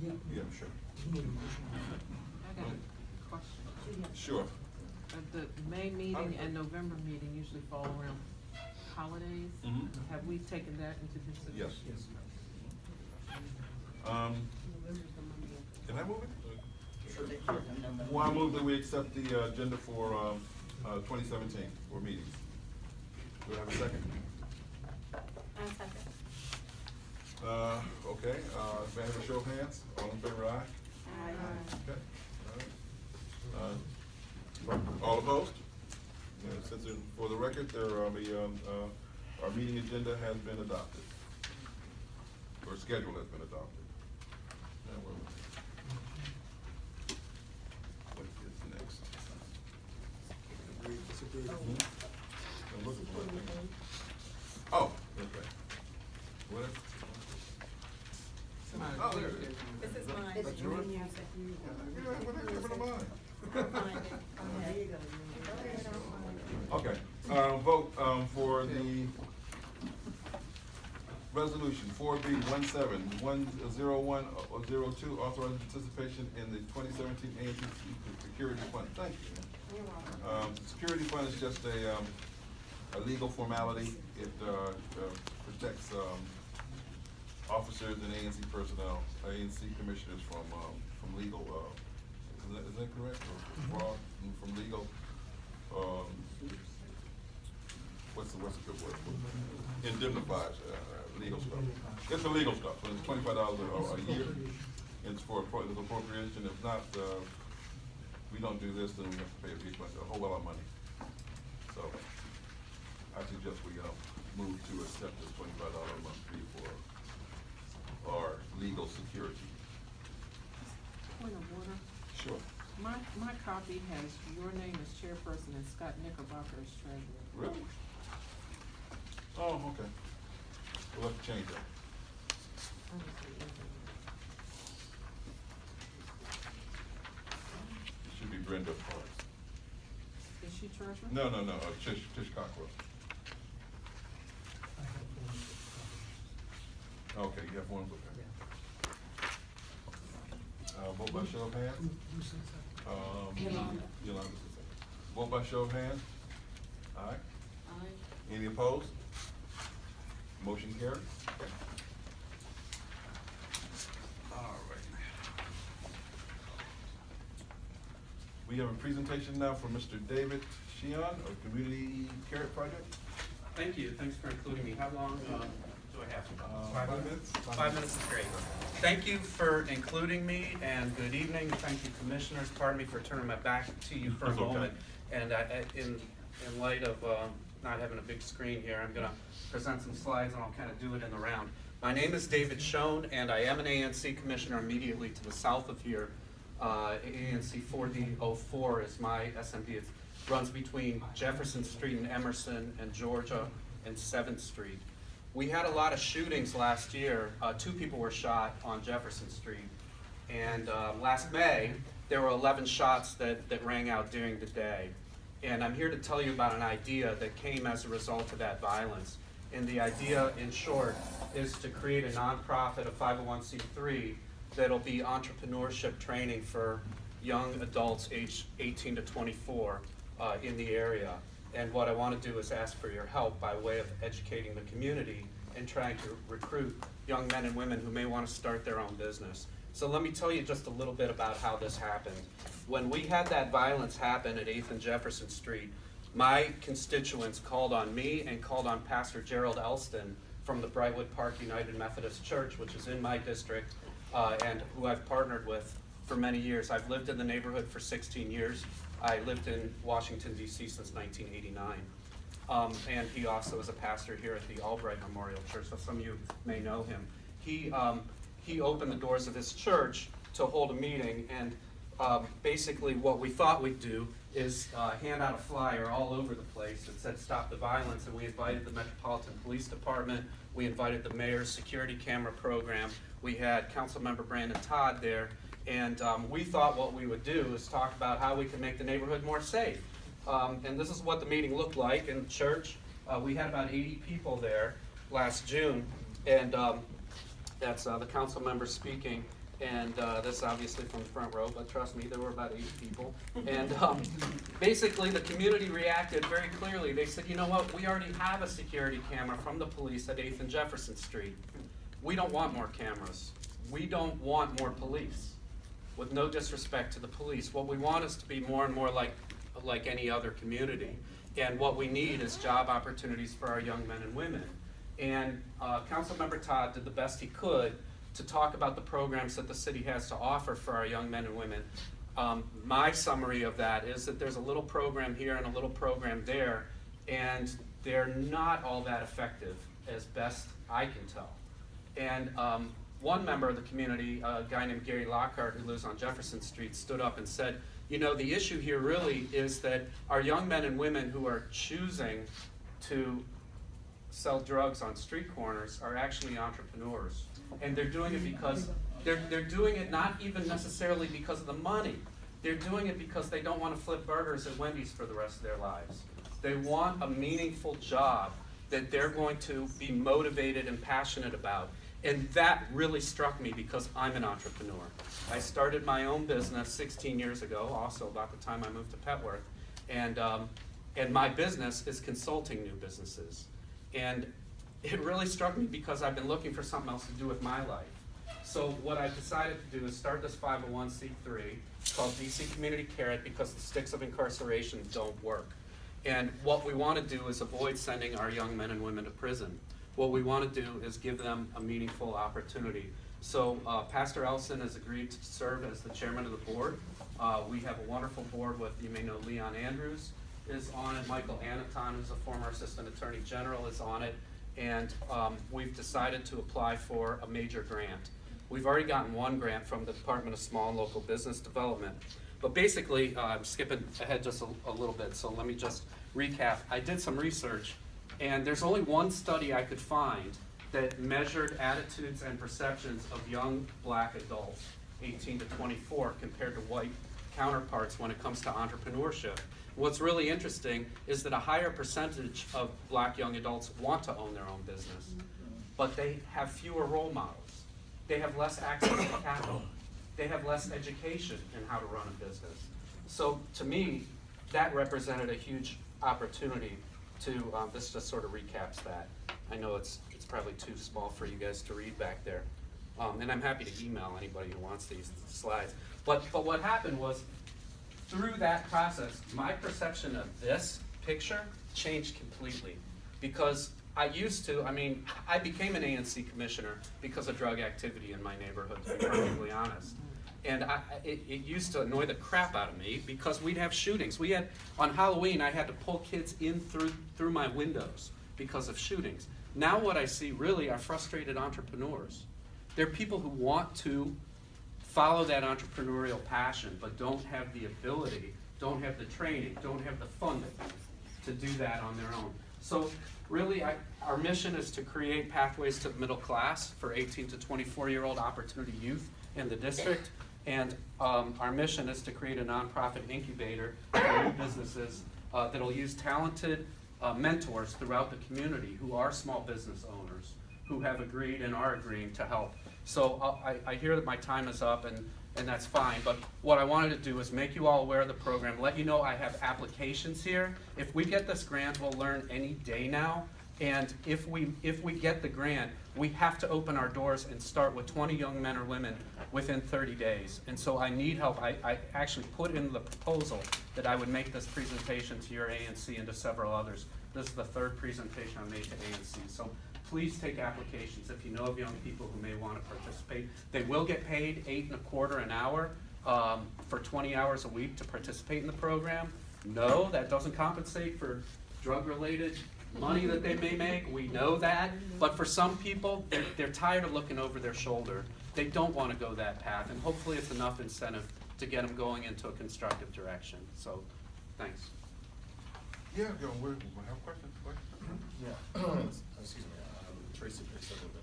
Yeah, sure. I got a question. Sure. The May meeting and November meeting usually fall around holidays. Mhm. Have we taken that into consideration? Yes. Can I move it? Well, I move that we accept the agenda for 2017 for meetings. Do I have a second? Second. Okay, may I have a show of hands? All in favor, aye? Aye. Okay. All right. All opposed? Since for the record, our meeting agenda has been adopted. Or schedule has been adopted. Now, what is next? I'm looking for it. Oh, okay. What? Oh, there it is. This is mine. That's yours? Okay, vote, for the resolution 4B17-10102, authorizing participation in the 2017 ANC Security Fund. Thank you. Security Fund is just a legal formality. It protects officers and ANC personnel, ANC commissioners from legal, is that correct? Or fraud, from legal, what's a good word? Indemnifies, legal stuff. It's the legal stuff, so it's $25 a year. It's for appropriation. If not, we don't do this, then we have to pay a whole lot of money. So I suggest we move to accept this $25 a month fee for our legal security. Point of order. Sure. My copy has your name as chairperson and Scott Knickerbocker as treasurer. Really? Oh, okay. We'll have to change that. It should be Brenda Parks. Is she treasurer? No, Tish Cockrell. Okay, you have one, okay. Vote by show of hands? Yolanda. Vote by show of hands? Aye. Aye. Any opposed? Motion carries. All right. We have a presentation now from Mr. David Sheehan of Community Care Project. Thank you. Thanks for including me. How long do I have? 5 minutes? 5 minutes is great. Thank you for including me, and good evening. Thank you, commissioners. Pardon me for turning my back to you for a That's okay. moment. And in light of not having a big screen here, I'm going to present some slides, and I'll kind of do it in the round. My name is David Schoen, and I am an ANC commissioner immediately to the south of here. ANC 4D04 is my SMD. It runs between Jefferson Street and Emerson and Georgia and 7th Street. We had a lot of shootings last year. 2 people were shot on Jefferson Street. And last May, there were 11 shots that rang out during the day. And I'm here to tell you about an idea that came as a result of that violence. And the idea, in short, is to create a nonprofit, a 501c3, that'll be entrepreneurship training for young adults aged 18 to 24 in the area. And what I want to do is ask for your help by way of educating the community and trying to recruit young men and women who may want to start their own business. So let me tell you just a little bit about how this happened. When we had that violence happen at 8th and Jefferson Street, my constituents called on me and called on Pastor Gerald Elston from the Brightwood Park United Methodist Church, which is in my district, and who I've partnered with for many years. I've lived in the neighborhood for 16 years. I lived in Washington, D.C. since 1989. And he also is a pastor here at the Albright Memorial Church, so some of you may know him. He opened the doors of his church to hold a meeting, and basically what we thought we'd do is hand out a flyer all over the place that said stop the violence, and we invited the Metropolitan Police Department, we invited the mayor's security camera program, we had Councilmember Brandon Todd there, and we thought what we would do is talk about how we can make the neighborhood more safe. And this is what the meeting looked like in the church. We had about 80 people there last June, and that's the council members speaking. And this is obviously from the front row, but trust me, there were about 8 people. And basically, the community reacted very clearly. They said, you know what, we already have a security camera from the police at 8th and Jefferson Street. We don't want more cameras. We don't want more police. With no disrespect to the police, what we want is to be more and more like any other community. And what we need is job opportunities for our young men and women. And Councilmember Todd did the best he could to talk about the programs that the city has to offer for our young men and women. My summary of that is that there's a little program here and a little program there, and they're not all that effective, as best I can tell. And one member of the community, a guy named Gary Lockhart, who lives on Jefferson Street, stood up and said, you know, the issue here really is that our young men and women who are choosing to sell drugs on street corners are actually entrepreneurs. And they're doing it because, they're doing it not even necessarily because of the money. They're doing it because they don't want to flip burgers at Wendy's for the rest of their lives. They want a meaningful job that they're going to be motivated and passionate about. And that really struck me because I'm an entrepreneur. I started my own business 16 years ago, also about the time I moved to Petworth. And my business is consulting new businesses. And it really struck me because I've been looking for something else to do with my life. So what I decided to do is start this 501c3 called DC Community Carrot because the sticks of incarceration don't work. And what we want to do is avoid sending our young men and women to prison. What we want to do is give them a meaningful opportunity. So Pastor Ellison has agreed to serve as the chairman of the board. We have a wonderful board with, you may know, Leon Andrews is on it, Michael Anaton, who's a former assistant attorney general, is on it, and we've decided to apply for a major grant. We've already gotten one grant from the Department of Small and Local Business Development. But basically, I'm skipping ahead just a little bit, so let me just recap. I did some research, and there's only one study I could find that measured attitudes and perceptions of young black adults, 18 to 24, compared to white counterparts when it comes to entrepreneurship. What's really interesting is that a higher percentage of black young adults want to own their own business, but they have fewer role models. They have less access to capital. They have less education in how to run a business. So to me, that represented a huge opportunity to, this just sort of recaps that. I know it's probably too small for you guys to read back there. And I'm happy to email anybody who wants these slides. But what happened was, through that process, my perception of this picture changed completely. Because I became an ANC commissioner because of drug activity in my neighborhood, to be perfectly honest. And it used to annoy the crap out of me because we'd have shootings. On Halloween, I had to pull kids in through my windows because of shootings. Now what I see really are frustrated entrepreneurs. They're people who want to follow that entrepreneurial passion, but don't have the ability, don't have the training, don't have the funding to do that on their own. So really, our mission is to create pathways to the middle class for 18 to 24-year-old opportunity youth in the district. And our mission is to create a nonprofit incubator for new businesses that'll use talented mentors throughout the community who are small business owners, who have agreed and are agreeing to help. So I hear that my time is up, and that's fine, but what I wanted to do is make you all aware of the program, let you know I have applications here. If we get this grant, we'll learn any day now, and if we get the grant, we have to open our doors and start with 20 young men or women within 30 days. And so I need help. I actually put in the proposal that I would make this presentation to your ANC and to several others. This is the third presentation I made to ANC. So please take applications if you know of young people who may want to participate. They will get paid $8.25 an hour for 20 hours a week to participate in the program. No, that doesn't compensate for drug-related money that they may make. We know that. But for some people, they're tired of looking over their shoulder. They don't want to go that path, and hopefully it's enough incentive to get them going into a constructive direction. So, thanks. Yeah, we have questions. Yeah, excuse me, Tracy picks up with